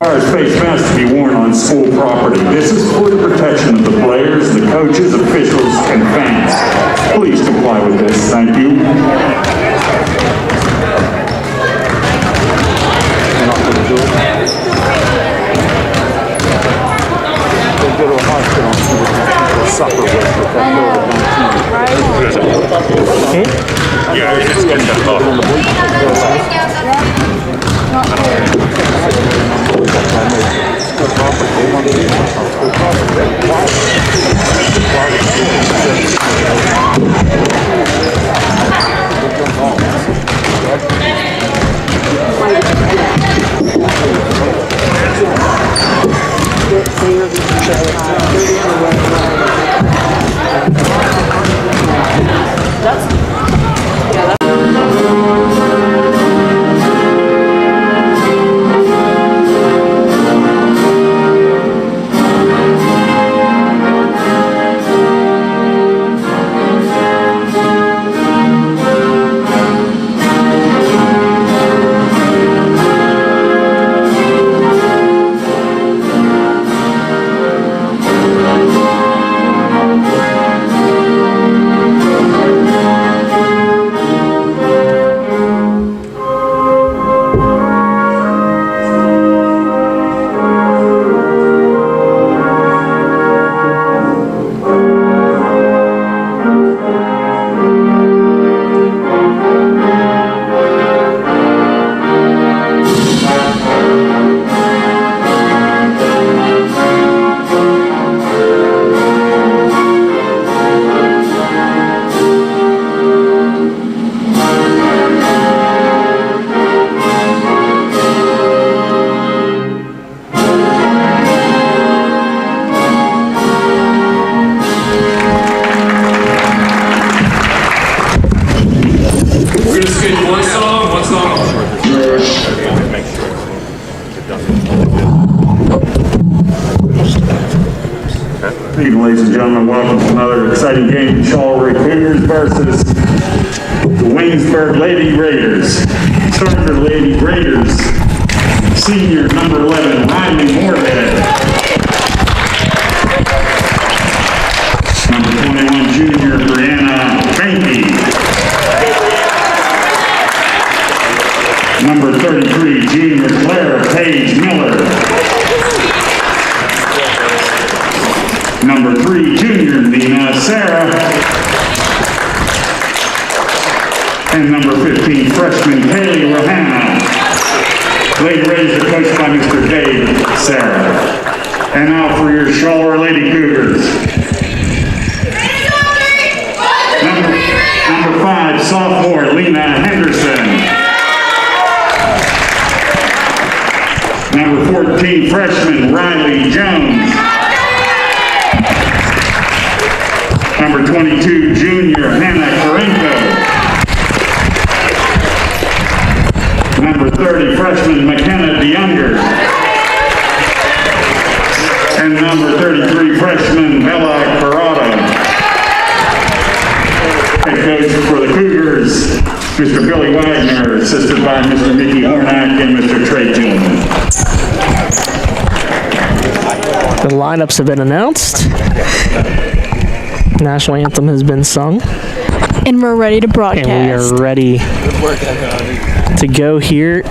Face masks to be worn on school property. This is for the protection of the players, the coaches, officials, and fans. Please comply with this. Thank you. Go to a hospital and see what people suffer with COVID-19. Yeah, it's good to talk. Ladies and gentlemen, welcome to another exciting game. Charleroi Cougars versus the Waynesburg Lady Raiders. Starting the Lady Raiders, senior number 11, Riley Moorhead. Number 21, junior, Brianna Banky. Number 33, junior, Claire Paige Miller. Number 3, junior, Nina Sarah. And number 15, freshman, Kaylee Rohanna. Lady Raiders are coached by Mr. Dave Sarah. And now for your Charleroi Lady Cougars. Number 5, sophomore, Lena Henderson. Number 14, freshman, Riley Jones. Number 22, junior, Hannah Karenko. Number 30, freshman, McKenna DeYounger. And number 33, freshman, Bella Carrado. Head coach for the Cougars, Mr. Billy Wagner, assisted by Mr. Mickey Hornack and Mr. Trey Tillman. The lineups have been announced. National anthem has been sung. And we're ready to broadcast. And we are ready to go here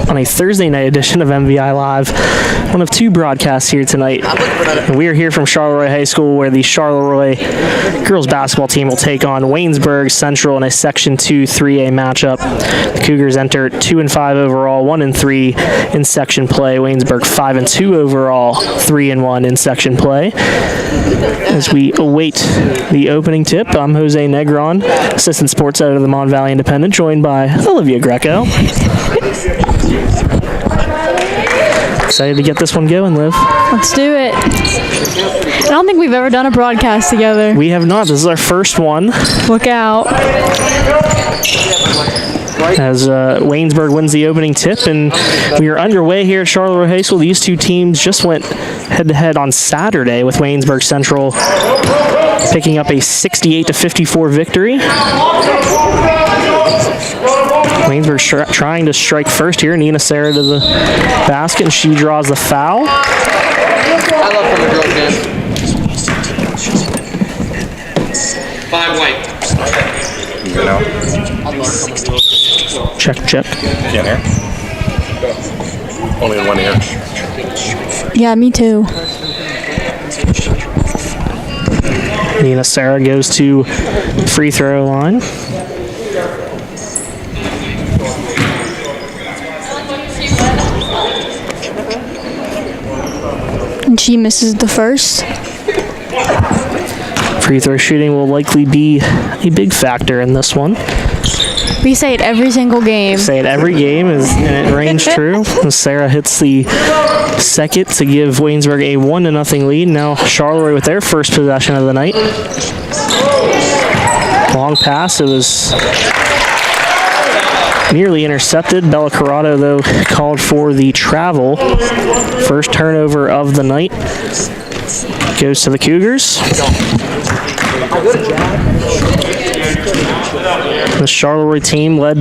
on a Thursday night edition of MVI Live. One of 2 broadcasts here tonight. And we are here from Charleroi High School, where the Charleroi girls basketball team will take on Waynesburg Central in a Section 2 3A matchup. The Cougars enter 2-5 overall, 1-3 in section play. Waynesburg 5-2 overall, 3-1 in section play. As we await the opening tip, I'm Jose Negron, assistant sports editor of the Mon Valley Independent, joined by Olivia Greco. Excited to get this one going, Liv. Let's do it. I don't think we've ever done a broadcast together. We have not. This is our first one. Look out. As Waynesburg wins the opening tip, and we are underway here at Charleroi High School. These 2 teams just went head-to-head on Saturday, with Waynesburg Central picking up a 68-54 victory. Waynesburg trying to strike first here. Nina Sarah to the basket, and she draws the foul. I love from the girls' game. 5 white. You know? Check. Can't hear? Only in one ear. Yeah, me too. Nina Sarah goes to free throw line. And she misses the first. Free throw shooting will likely be a big factor in this one. We say it every single game. Say it every game, and it rings true. Sarah hits the second to give Waynesburg a 1-0 lead. Now Charleroi with their first possession of the night. Long pass. It was nearly intercepted. Bella Corrado, though, called for the travel. First turnover of the night goes to the Cougars. The Charleroi team led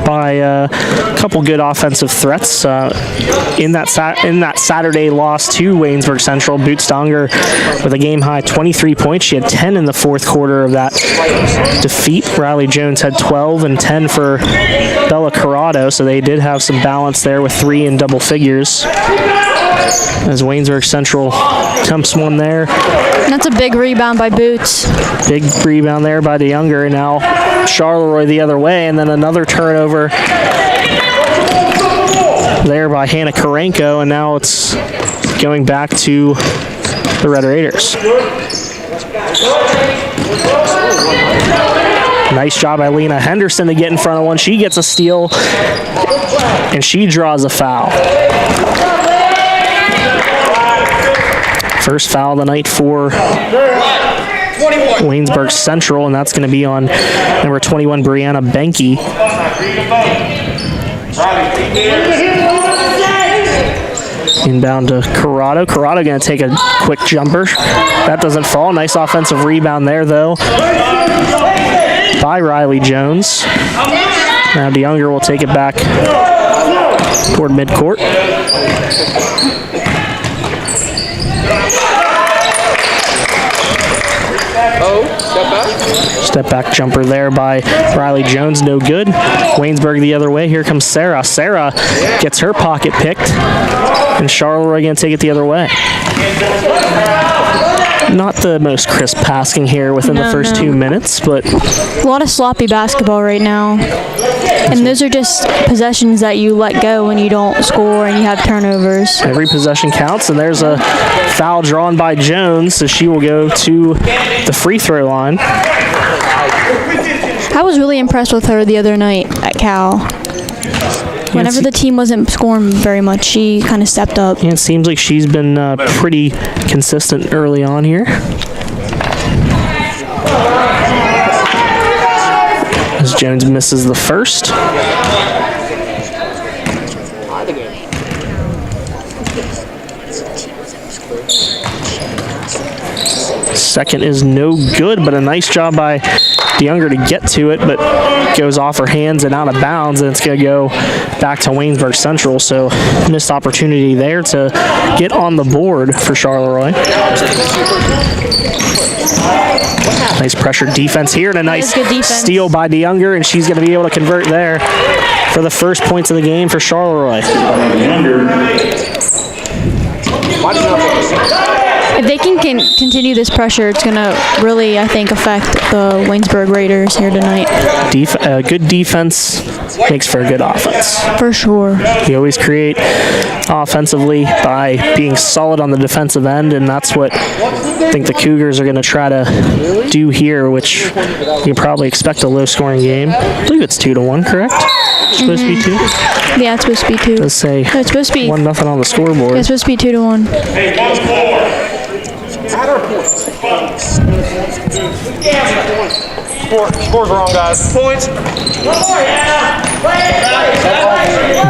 by a couple good offensive threats. In that Saturday loss to Waynesburg Central, Boots Donger with a game-high 23 points. She had 10 in the fourth quarter of that defeat. Riley Jones had 12 and 10 for Bella Corrado, so they did have some balance there with 3 in double figures. As Waynesburg Central attempts one there. That's a big rebound by Boots. Big rebound there by DeYounger. Now Charleroi the other way, and then another turnover there by Hannah Karenko, and now it's going back to the Red Raiders. Nice job by Lena Henderson to get in front of one. She gets a steal, and she draws a foul. First foul of the night for Waynesburg Central, and that's going to be on number 21, Brianna Benke. Inbound to Corrado. Corrado going to take a quick jumper. That doesn't fall. Nice offensive rebound there, though, by Riley Jones. Now DeYounger will take it back toward midcourt. Step back jumper there by Riley Jones, no good. Waynesburg the other way. Here comes Sarah. Sarah gets her pocket picked, and Charleroi going to take it the other way. Not the most crisp passing here within the first 2 minutes, but a lot of sloppy basketball right now. And those are just possessions that you let go when you don't score and you have turnovers. Every possession counts, and there's a foul drawn by Jones, so she will go to the free throw line. I was really impressed with her the other night at Cal. Whenever the team wasn't scoring very much, she kind of stepped up. And it seems like she's been pretty consistent early on here. As Jones misses the first. Second is no good, but a nice job by DeYounger to get to it, but goes off her hands and out of bounds, and it's going to go back to Waynesburg Central. So missed opportunity there to get on the board for Charleroi. Nice pressure defense here, and a nice steal by DeYounger, and she's going to be able to convert there for the first points of the game for Charleroi. If they can continue this pressure, it's going to really, I think, affect the Waynesburg Raiders here tonight. Good defense makes for a good offense. For sure. You always create offensively by being solid on the defensive end, and that's what I think the Cougars are going to try to do here, which you probably expect a low-scoring game. I believe it's 2-1, correct? It's supposed to be 2? Yeah, it's supposed to be 2. Let's say no, it's supposed to be 1-0 on the scoreboard. It's supposed to be 2-1. Scores wrong, guys. Points.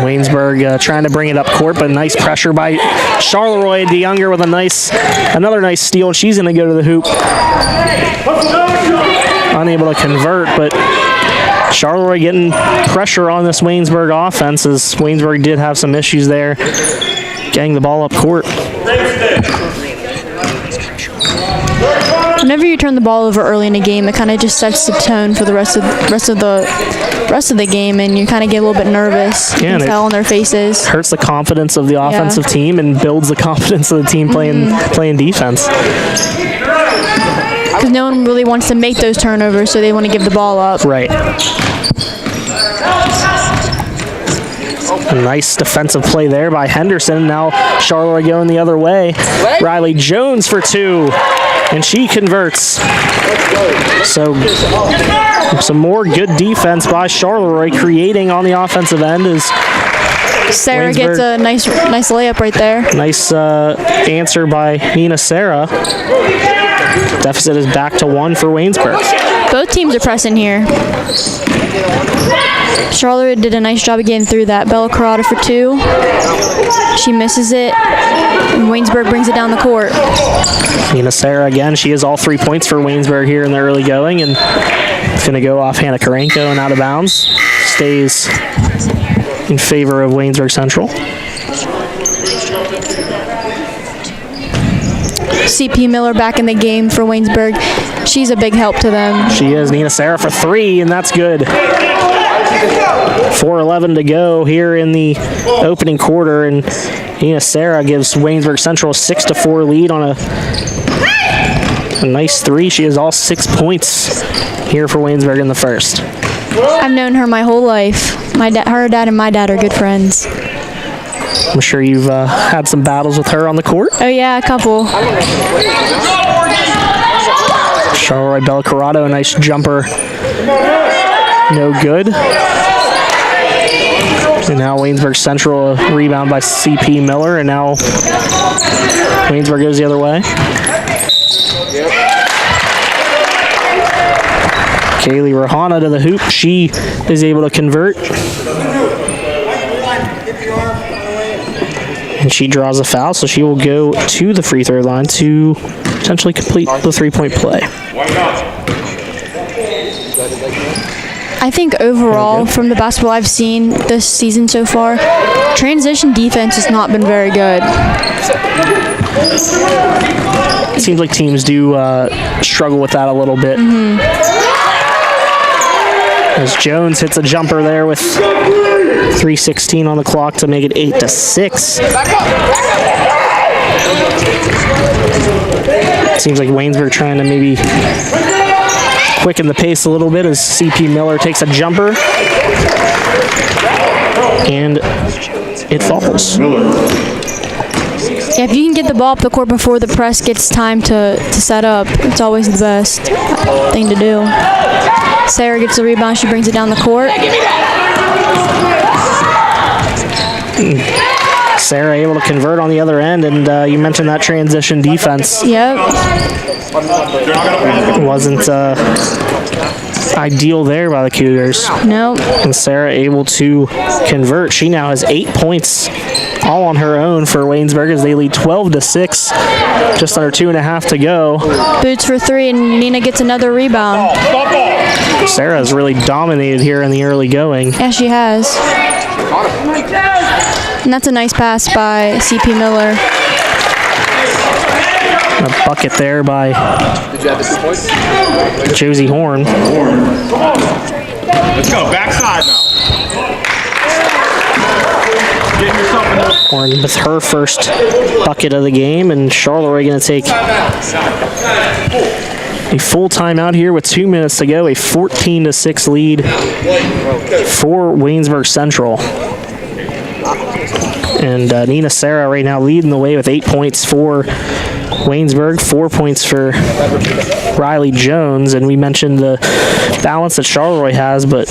Waynesburg trying to bring it up court, but nice pressure by Charleroi. DeYounger with another nice steal, and she's going to go to the hoop. Unable to convert, but Charleroi getting pressure on this Waynesburg offense, as Waynesburg did have some issues there getting the ball up court. Whenever you turn the ball over early in a game, it kind of just sets the tone for the rest of the game, and you kind of get a little bit nervous. You can tell on their faces. Hurts the confidence of the offensive team and builds the confidence of the team playing defense. Because no one really wants to make those turnovers, so they want to give the ball up. Right. A nice defensive play there by Henderson. Now Charleroi going the other way. Riley Jones for 2, and she converts. So some more good defense by Charleroi, creating on the offensive end as Sarah gets a nice layup right there. Nice answer by Nina Sarah. Deficit is back to 1 for Waynesburg. Both teams are pressing here. Charleroi did a nice job of getting through that. Bella Carrata for 2. She misses it, and Waynesburg brings it down the court. Nina Sarah again, she has all 3 points for Waynesburg here in the early going, and it's going to go off Hannah Karenko and out of bounds. Stays in favor of Waynesburg Central. CP Miller back in the game for Waynesburg. She's a big help to them. She is. Nina Sarah for 3, and that's good. 4:11 to go here in the opening quarter, and Nina Sarah gives Waynesburg Central a 6-4 lead on a nice 3. She has all 6 points here for Waynesburg in the first. I've known her my whole life. Her dad and my dad are good friends. I'm sure you've had some battles with her on the court. Oh yeah, a couple. Charleroi Bella Corrado, a nice jumper. No good. And now Waynesburg Central, a rebound by CP Miller, and now Waynesburg goes the other way. Kaylee Rahana to the hoop. She is able to convert. And she draws a foul, so she will go to the free throw line to potentially complete the 3-point play. I think overall, from the basketball I've seen this season so far, transition defense has not been very good. It seems like teams do struggle with that a little bit. As Jones hits a jumper there with 3:16 on the clock to make it 8-6. Seems like Waynesburg trying to maybe quicken the pace a little bit as CP Miller takes a jumper. And it falls. Yeah, if you can get the ball up the court before the press gets time to set up, it's always the best thing to do. Sarah gets the rebound. She brings it down the court. Sarah able to convert on the other end, and you mentioned that transition defense. Yep. Wasn't ideal there by the Cougars. Nope. And Sarah able to convert. She now has 8 points all on her own for Waynesburg as they lead 12-6. Just under 2.5 to go. Boots for 3, and Nina gets another rebound. Sarah has really dominated here in the early going. Yeah, she has. And that's a nice pass by CP Miller. A bucket there by Josie Horn. Let's go, backside now. Horn with her first bucket of the game, and Charleroi going to take a full timeout here with 2 minutes to go. A 14-6 lead for Waynesburg Central. And Nina Sarah right now leading the way with 8 points for Waynesburg, 4 points for Riley Jones. And we mentioned the balance that Charleroi has, but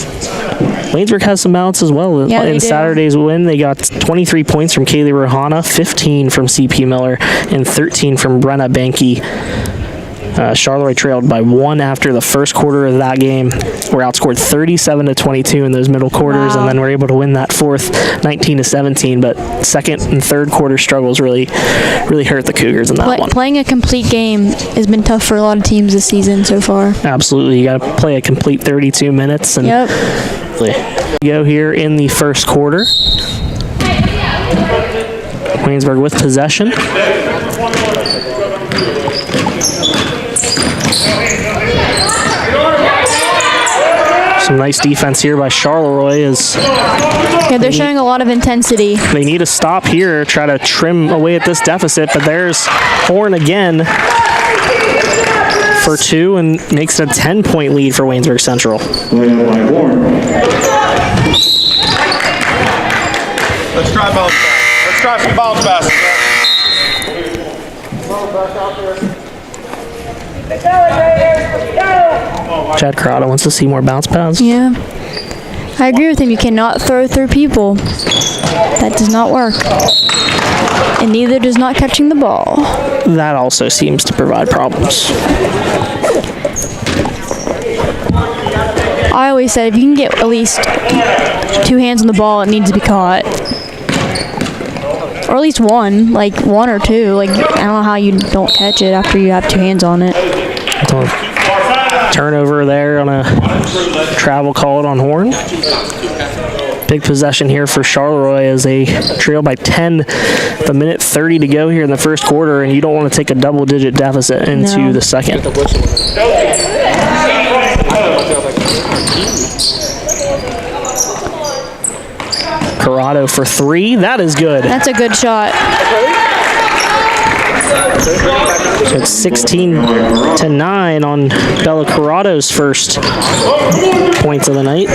Waynesburg has some balance as well. Yeah, in Saturday's win, they got 23 points from Kaylee Rahana, 15 from CP Miller, and 13 from Brenna Banky. Charleroi trailed by 1 after the first quarter of that game. We're outscored 37-22 in those middle quarters, Wow. and then we're able to win that fourth 19-17. But second and third quarter struggles really hurt the Cougars in that one. Playing a complete game has been tough for a lot of teams this season so far. Absolutely, you got to play a complete 32 minutes, and Yep. go here in the first quarter. Waynesburg with possession. Some nice defense here by Charleroi as Yeah, they're showing a lot of intensity. they need to stop here, try to trim away at this deficit, but there's Horn again for 2 and makes it a 10-point lead for Waynesburg Central. Laid by Horn. Let's try bounce pass. Let's try some bounce passes. Chad Corrado wants to see more bounce pads. Yeah. I agree with him. You cannot throw through people. That does not work. And neither does not catching the ball. That also seems to provide problems. I always said if you can get at least 2 hands on the ball, it needs to be caught. Or at least one, like 1 or 2. Like, I don't know how you don't catch it after you have 2 hands on it. Turnover there on a travel called on Horn. Big possession here for Charleroi as they trail by 10, the minute 30 to go here in the first quarter, and you don't want to take a double-digit deficit into No. the second. Corrado for 3. That is good. That's a good shot. So it's 16-9 on Bella Corrado's first points of the night.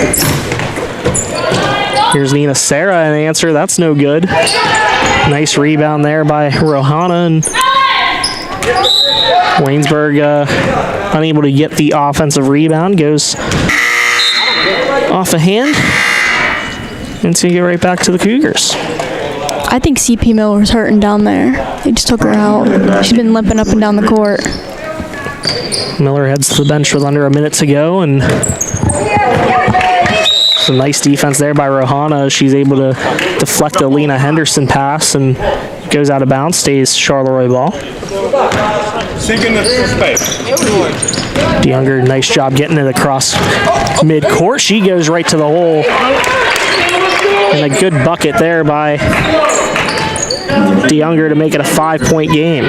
Here's Nina Sarah, and the answer, that's no good. Nice rebound there by Rohana, and Waynesburg unable to get the offensive rebound, goes off a hand, and so you get right back to the Cougars. I think CP Miller's hurting down there. They just took her out. She's been limping up and down the court. Miller heads to the bench with under a minute to go, and some nice defense there by Rohana. She's able to deflect a Lena Henderson pass and goes out of bounds, stays Charleroi ball. Sink into space. DeYounger, nice job getting it across mid-court. She goes right to the hole. And a good bucket there by DeYounger to make it a 5-point game.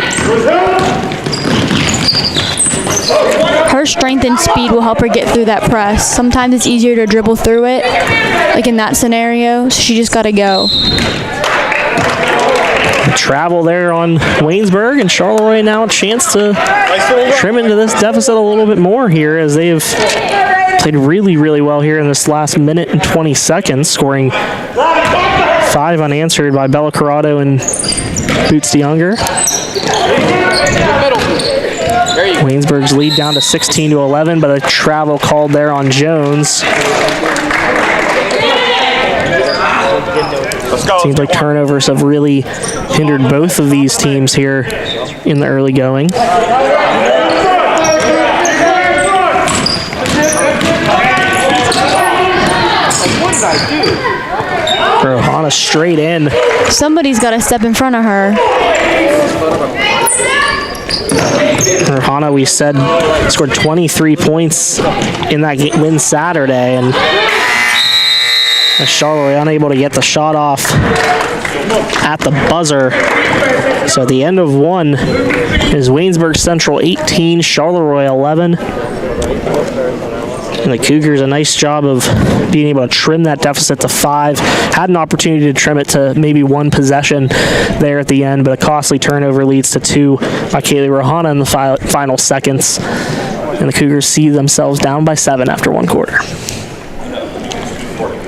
Her strength and speed will help her get through that press. Sometimes it's easier to dribble through it, like in that scenario, so she just got to go. Travel there on Waynesburg, and Charleroi now a chance to trim into this deficit a little bit more here as they have played really, really well here in this last minute and 20 seconds, scoring 5 unanswered by Bella Corrado and Boots DeYounger. Waynesburg's lead down to 16-11, but a travel called there on Jones. Seems like turnovers have really hindered both of these teams here in the early going. Rohana straight in. Somebody's got to step in front of her. Rohana, we said, scored 23 points in that win Saturday, and Charleroi unable to get the shot off at the buzzer. So at the end of one is Waynesburg Central 18, Charleroi 11. And the Cougars a nice job of being able to trim that deficit to 5. Had an opportunity to trim it to maybe 1 possession there at the end, but a costly turnover leads to 2 by Kaylee Rohana in the final seconds. And the Cougars see themselves down by 7 after 1 quarter.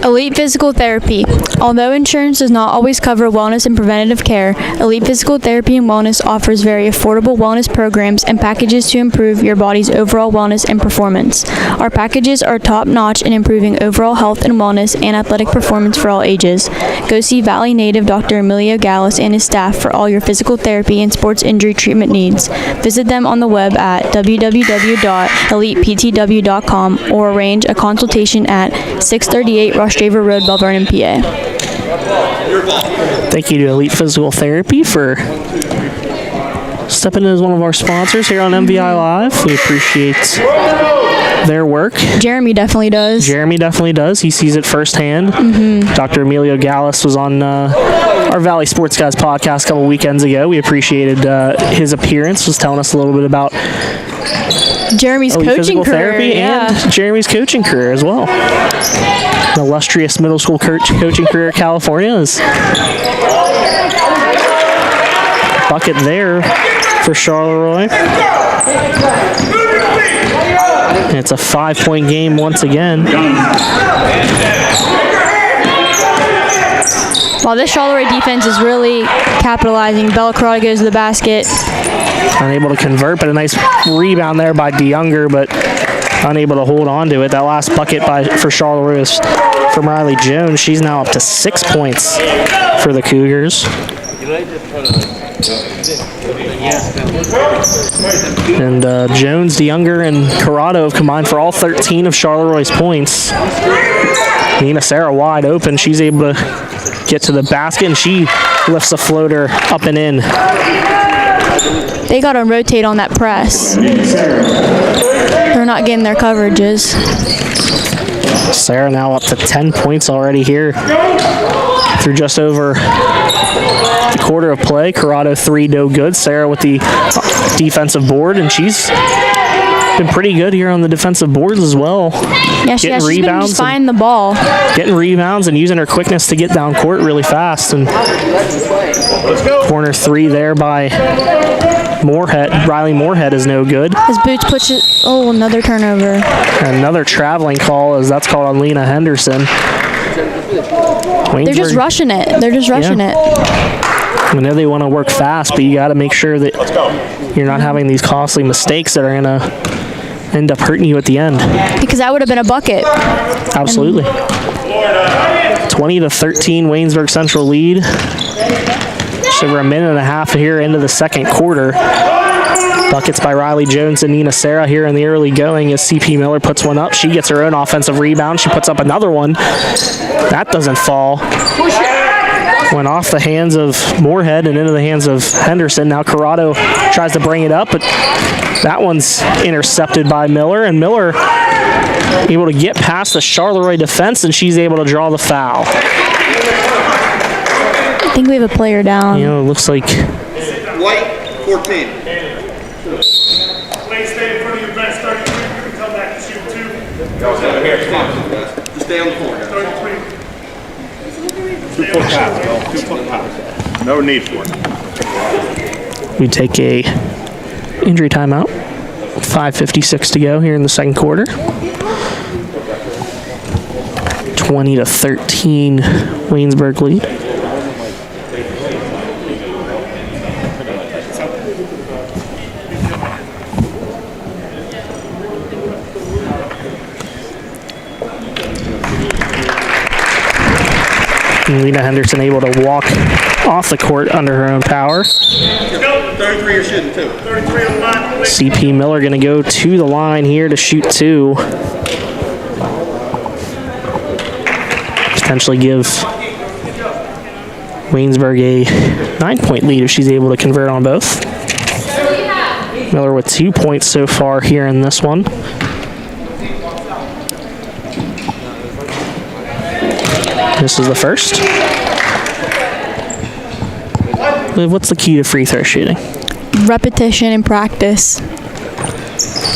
Elite Physical Therapy. Although insurance does not always cover wellness and preventative care, Elite Physical Therapy and Wellness offers very affordable wellness programs and packages to improve your body's overall wellness and performance. Our packages are top-notch in improving overall health and wellness and athletic performance for all ages. Go see Valley native Dr. Emilio Gallus and his staff for all your physical therapy and sports injury treatment needs. Visit them on the web at www.eliteptw.com or arrange a consultation at 638 Rushdaver Road, Bell Vernon, PA. Thank you to Elite Physical Therapy for stepping in as one of our sponsors here on MVI Live. We appreciate their work. Jeremy definitely does. He sees it firsthand. Dr. Emilio Gallus was on our Valley Sports Guys podcast a couple weekends ago. We appreciated his appearance, was telling us a little bit about Jeremy's Elite coaching Physical career. Therapy and Jeremy's coaching career as well. An illustrious middle school coaching career at California is bucket there for Charleroi. And it's a 5-point game once again. While this Charleroi defense is really capitalizing, Bella Carrata goes to the basket. Unable to convert, but a nice rebound there by DeYounger, but unable to hold on to it. That last bucket for Charleroi is from Riley Jones. She's now up to 6 points for the Cougars. And Jones, DeYounger, and Corrado have combined for all 13 of Charleroi's points. Nina Sarah wide open. She's able to get to the basket, and she lifts a floater up and in. They got to rotate on that press. They're not getting their coverages. Sarah now up to 10 points already here through just over the quarter of play. Corrado 3, no good. Sarah with the defensive board, and she's been pretty good here on the defensive boards as well. Yeah, she's been just finding the ball. Getting rebounds and using her quickness to get down court really fast. And corner 3 there by Moorhead. Riley Moorhead is no good. His boots push it. Oh, another turnover. Another traveling call, as that's called on Lena Henderson. They're just rushing it. I know they want to work fast, but you got to make sure that you're not having these costly mistakes that are going to end up hurting you at the end. Because that would have been a bucket. Absolutely. 20-13 Waynesburg Central lead. Just over a minute and a half here into the second quarter. Buckets by Riley Jones and Nina Sarah here in the early going as CP Miller puts one up. She gets her own offensive rebound. She puts up another one. That doesn't fall. Went off the hands of Moorhead and into the hands of Henderson. Now Corrado tries to bring it up, but that one's intercepted by Miller, and Miller able to get past the Charleroi defense, and she's able to draw the foul. I think we have a player down. You know, it looks like White, 14. Please stay in front of your bench, 33. You can come back and shoot 2. Just stay on the floor, guys. 33. 2-foot pass, bro. 2-foot pass. No need for it. we take a injury timeout. 5:56 to go here in the second quarter. 20-13 Waynesburg lead. Lena Henderson able to walk off the court under her own power. 33 you're shooting too. 33 on the line. CP Miller going to go to the line here to shoot 2. Potentially give Waynesburg a 9-point lead if she's able to convert on both. Miller with 2 points so far here in this one. This is the first. Liv, what's the key to free throw shooting? Repetition and practice.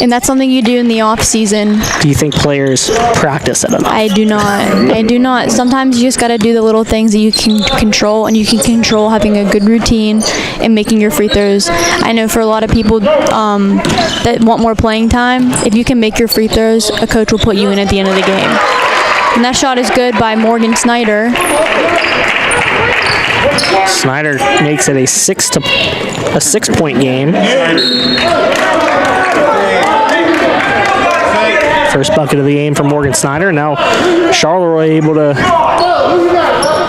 And that's something you do in the off season. Do you think players practice it enough? I do not. I do not. Sometimes you just got to do the little things that you can control, and you can control having a good routine and making your free throws. I know for a lot of people that want more playing time, if you can make your free throws, a coach will put you in at the end of the game. And that shot is good by Morgan Snyder. Snyder makes it a 6-point game. First bucket of the game from Morgan Snyder. Now Charleroi able to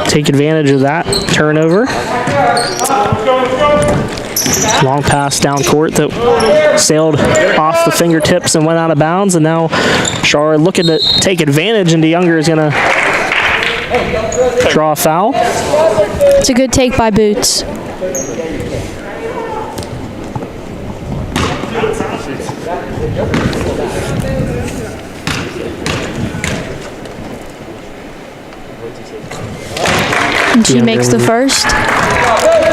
take advantage of that turnover. Long pass down court that sailed off the fingertips and went out of bounds, and now Charleroi looking to take advantage, and DeYounger is going to draw a foul. It's a good take by Boots. And she makes the first.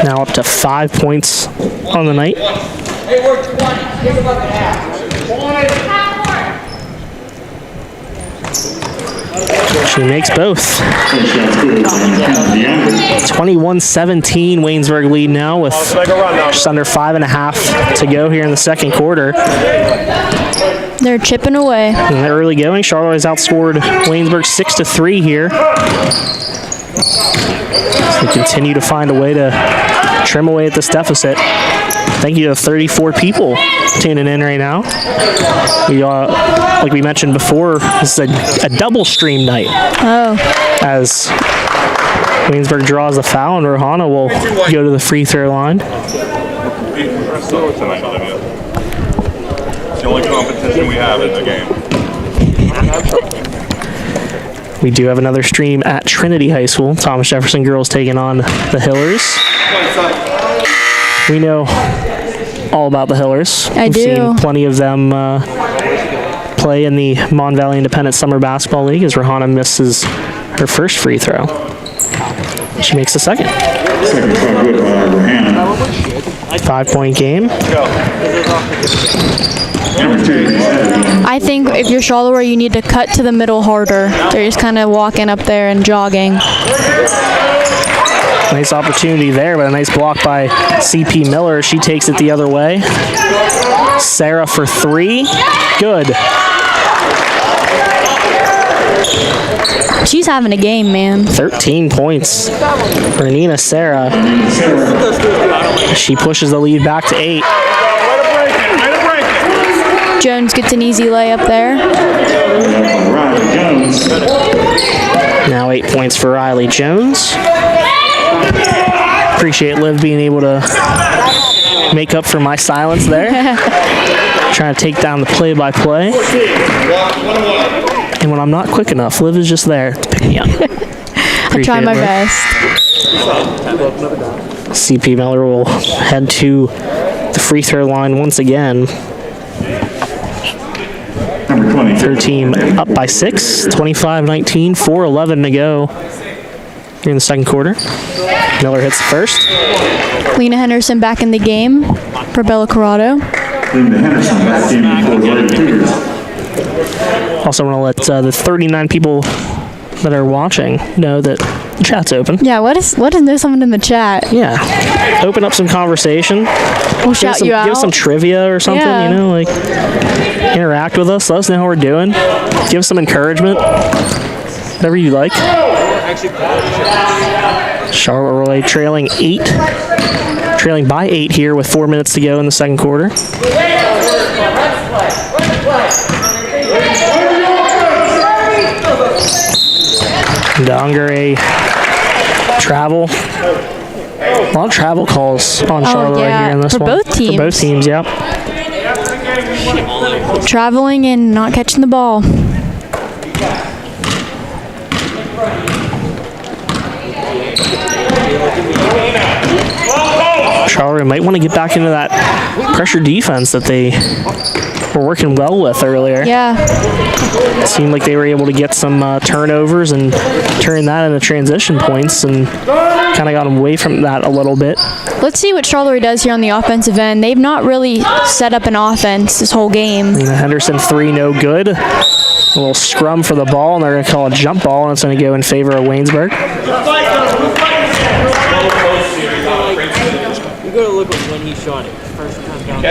Now up to 5 points on the night. She makes both. 21-17, Waynesburg lead now with just under 5.5 to go here in the second quarter. They're chipping away. In the early going, Charleroi has outscored Waynesburg 6-3 here. So they continue to find a way to trim away at this deficit. Thank you to 34 people tuning in right now. We, like we mentioned before, this is a double stream night. Oh. As Waynesburg draws a foul, and Rohana will go to the free throw line. It's the only competition we have in the game. We do have another stream at Trinity High School. Thomas Jefferson girls taking on the Hillers. We know all about the Hillers. We've seen plenty of them play in the Mon Valley Independent Summer Basketball League as Rohana misses her first free throw. She makes the second. Second shot good by Rohana. 5-point game. Number 2. I think if you're Charleroi, you need to cut to the middle harder. They're just kind of walking up there and jogging. Nice opportunity there, but a nice block by CP Miller. She takes it the other way. Sarah for 3. Good. She's having a game, man. 13 points for Nina Sarah. She pushes the lead back to 8. Jones gets an easy layup there. Now 8 points for Riley Jones. Appreciate Liv being able to make up for my silence there. Trying to take down the play-by-play. And when I'm not quick enough, Liv is just there to pick me up. I try my best. CP Miller will head to the free throw line once again. Number 20. Her team up by 6, 25-19, 4:11 to go here in the second quarter. Miller hits the first. Lena Henderson back in the game for Bella Corrado. Linda Henderson back in for the Lady Cougars. Also want to let the 39 people that are watching know that the chat's open. Yeah, what is there someone in the chat? Yeah. Open up some conversation. We'll shout you out. Give us some trivia or something, Yeah. you know, like interact with us. Let us know how we're doing. Give us some encouragement. Whatever you like. Charleroi trailing by 8 here with 4 minutes to go in the second quarter. DeYounger travel. A lot of travel calls on Charleroi here in this one. For both teams. For both teams, yep. Traveling and not catching the ball. Charleroi might want to get back into that pressure defense that they were working well with earlier. Yeah. It seemed like they were able to get some turnovers and turn that into transition points and kind of got away from that a little bit. Let's see what Charleroi does here on the offensive end. They've not really set up an offense this whole game. And Henderson 3, no good. A little scrum for the ball, and they're going to call a jump ball, and it's going to go in favor of Waynesburg. You gotta look at when he shot it. First time down.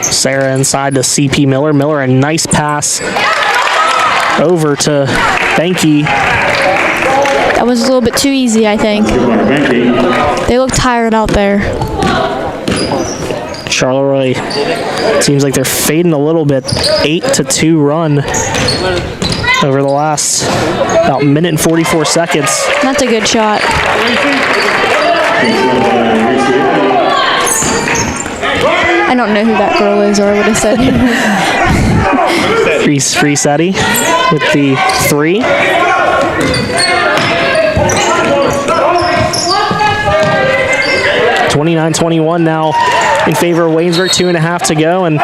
Sarah inside to CP Miller. Miller, a nice pass over to Benke. That was a little bit too easy, I think. They look tired out there. Charleroi seems like they're fading a little bit. 8-2 run over the last about minute and 44 seconds. That's a good shot. I don't know who that girl is, or I would have said. Frisetti with the 3. (29-21) now in favor of Waynesburg. 2.5 to go, and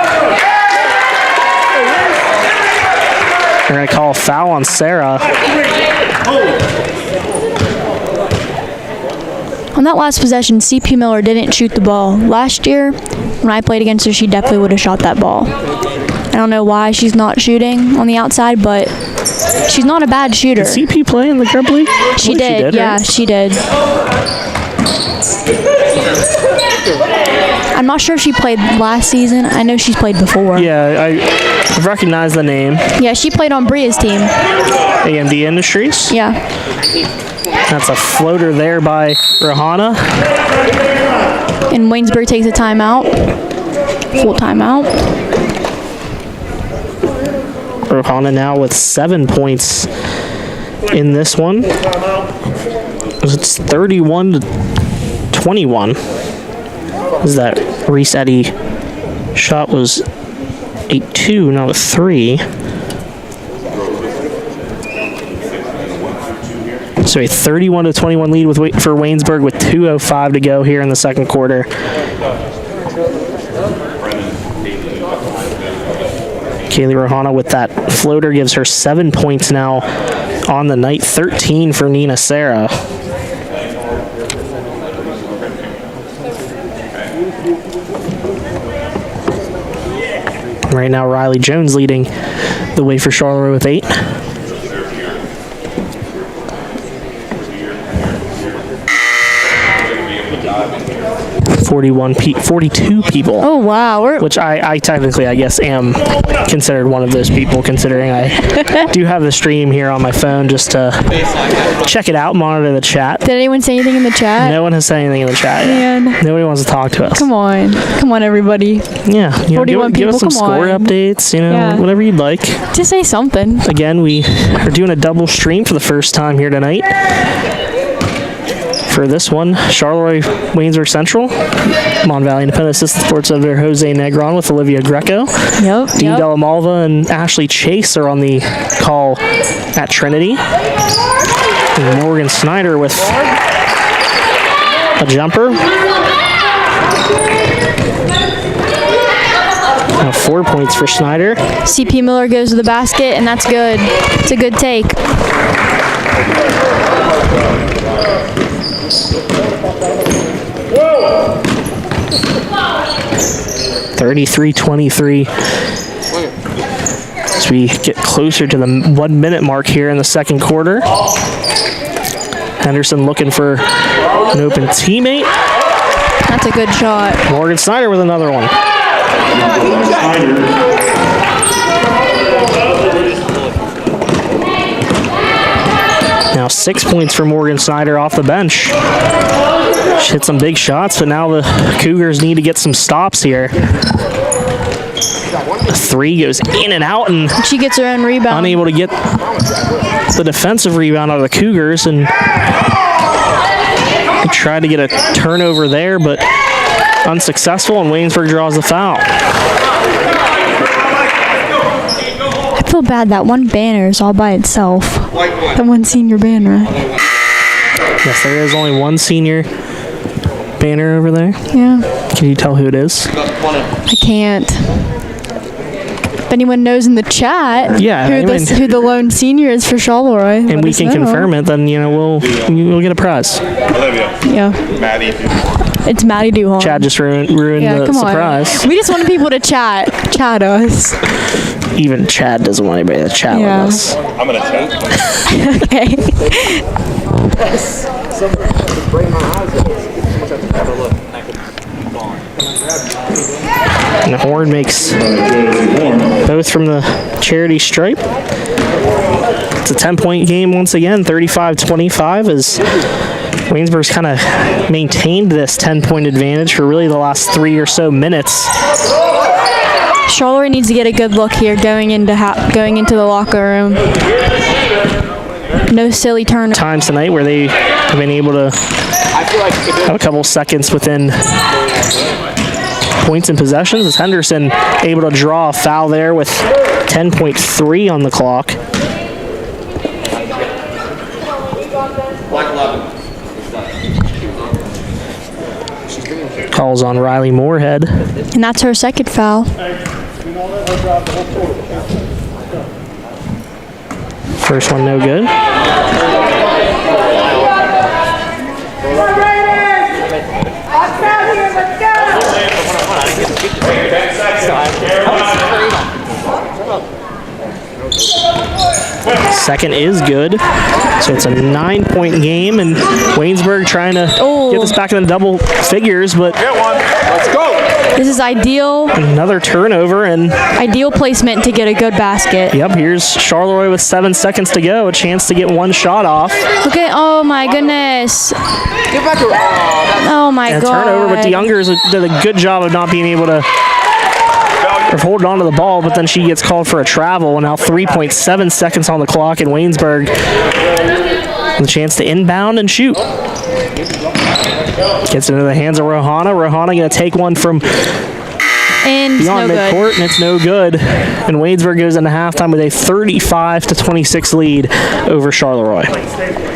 they're going to call a foul on Sarah. On that last possession, CP Miller didn't shoot the ball. Last year, when I played against her, she definitely would have shot that ball. I don't know why she's not shooting on the outside, but she's not a bad shooter. Did CP play in the Grub League? She did, yeah, she did. I'm not sure if she played last season. I know she's played before. Yeah, I recognize the name. Yeah, she played on Bria's team. AMD Industries. Yeah. That's a floater there by Rohana. And Waynesburg takes a timeout. Full timeout. Rohana now with 7 points in this one. It's 31-21. Is that Reese Eddy shot was 8-2, now a 3. So a 31-21 lead for Waynesburg with 2:05 to go here in the second quarter. Kaylee Rohana with that floater gives her 7 points now on the night. 13 for Nina Sarah. Right now, Riley Jones leading the way for Charleroi with 8. $42 people. Oh, wow. Which I technically, I guess, am considered one of those people, considering I do have the stream here on my phone just to check it out, monitor the chat. Did anyone say anything in the chat? No one has said anything in the chat yet. Man. Nobody wants to talk to us. Come on, everybody. Yeah, 41 give us some people, score come on. updates, Yeah. whatever you'd like. Just say something. Again, we are doing a double stream for the first time here tonight. For this one, Charleroi Waynesburg Central, Mon Valley Independent Assistant Sports Editor Jose Negron with Olivia Greco. Yep. Dee Delamalva and Ashley Chase are on the call at Trinity. And Morgan Snyder with a jumper. Now 4 points for Snyder. CP Miller goes to the basket, and that's good. It's a good take. 33-23. As we get closer to the 1 minute mark here in the second quarter. Henderson looking for an open teammate. That's a good shot. Morgan Snyder with another one. Now 6 points for Morgan Snyder off the bench. She hit some big shots, but now the Cougars need to get some stops here. The 3 goes in and out, and She gets her own rebound. unable to get the defensive rebound out of the Cougars, and they tried to get a turnover there, but unsuccessful, and Waynesburg draws the foul. I feel bad that one banner is all by itself. That one senior banner. Yes, there is only one senior banner over there. Yeah. Can you tell who it is? I can't. If anyone knows in the chat Yeah, who the lone senior is for Charleroi, And let we us can know. confirm it, then, we'll get a prize. Olivia. Yeah. Maddie. It's Maddie Duhon. Chad just ruined Yeah, the come surprise. on. We just wanted people to chat us. Even Chad doesn't want anybody to chat Yeah. with us. I'm gonna chat. Okay. And the Horn makes both from the charity stripe. It's a 10-point game once again, 35-25 as Waynesburg's kind of maintained this 10-point advantage for really the last 3 or so minutes. Charleroi needs to get a good look here going into the locker room. No silly turnovers. Times tonight where they have been able to have a couple seconds within points and possessions. As Henderson able to draw a foul there with 10.3 on the clock. Black 11. Calls on Riley Moorhead. And that's her second foul. First one no good. Second is good. So it's a 9-point game, and Waynesburg trying to get this back in the double figures, but Get one. Let's go. This is ideal. another turnover, and Ideal placement to get a good basket. yep, here's Charleroi with 7 seconds to go, a chance to get one shot off. Look at, oh my goodness. Get back to Oh my And a god. turnover, but the Youngers did a good job of not being able to of holding on to the ball, but then she gets called for a travel, and now 3.7 seconds on the clock, and Waynesburg with a chance to inbound and shoot. Gets into the hands of Rohana. Rohana going to take one from And it's no beyond good. midcourt, and it's no good. And Waynesburg goes into halftime with a 35-26 lead over Charleroi.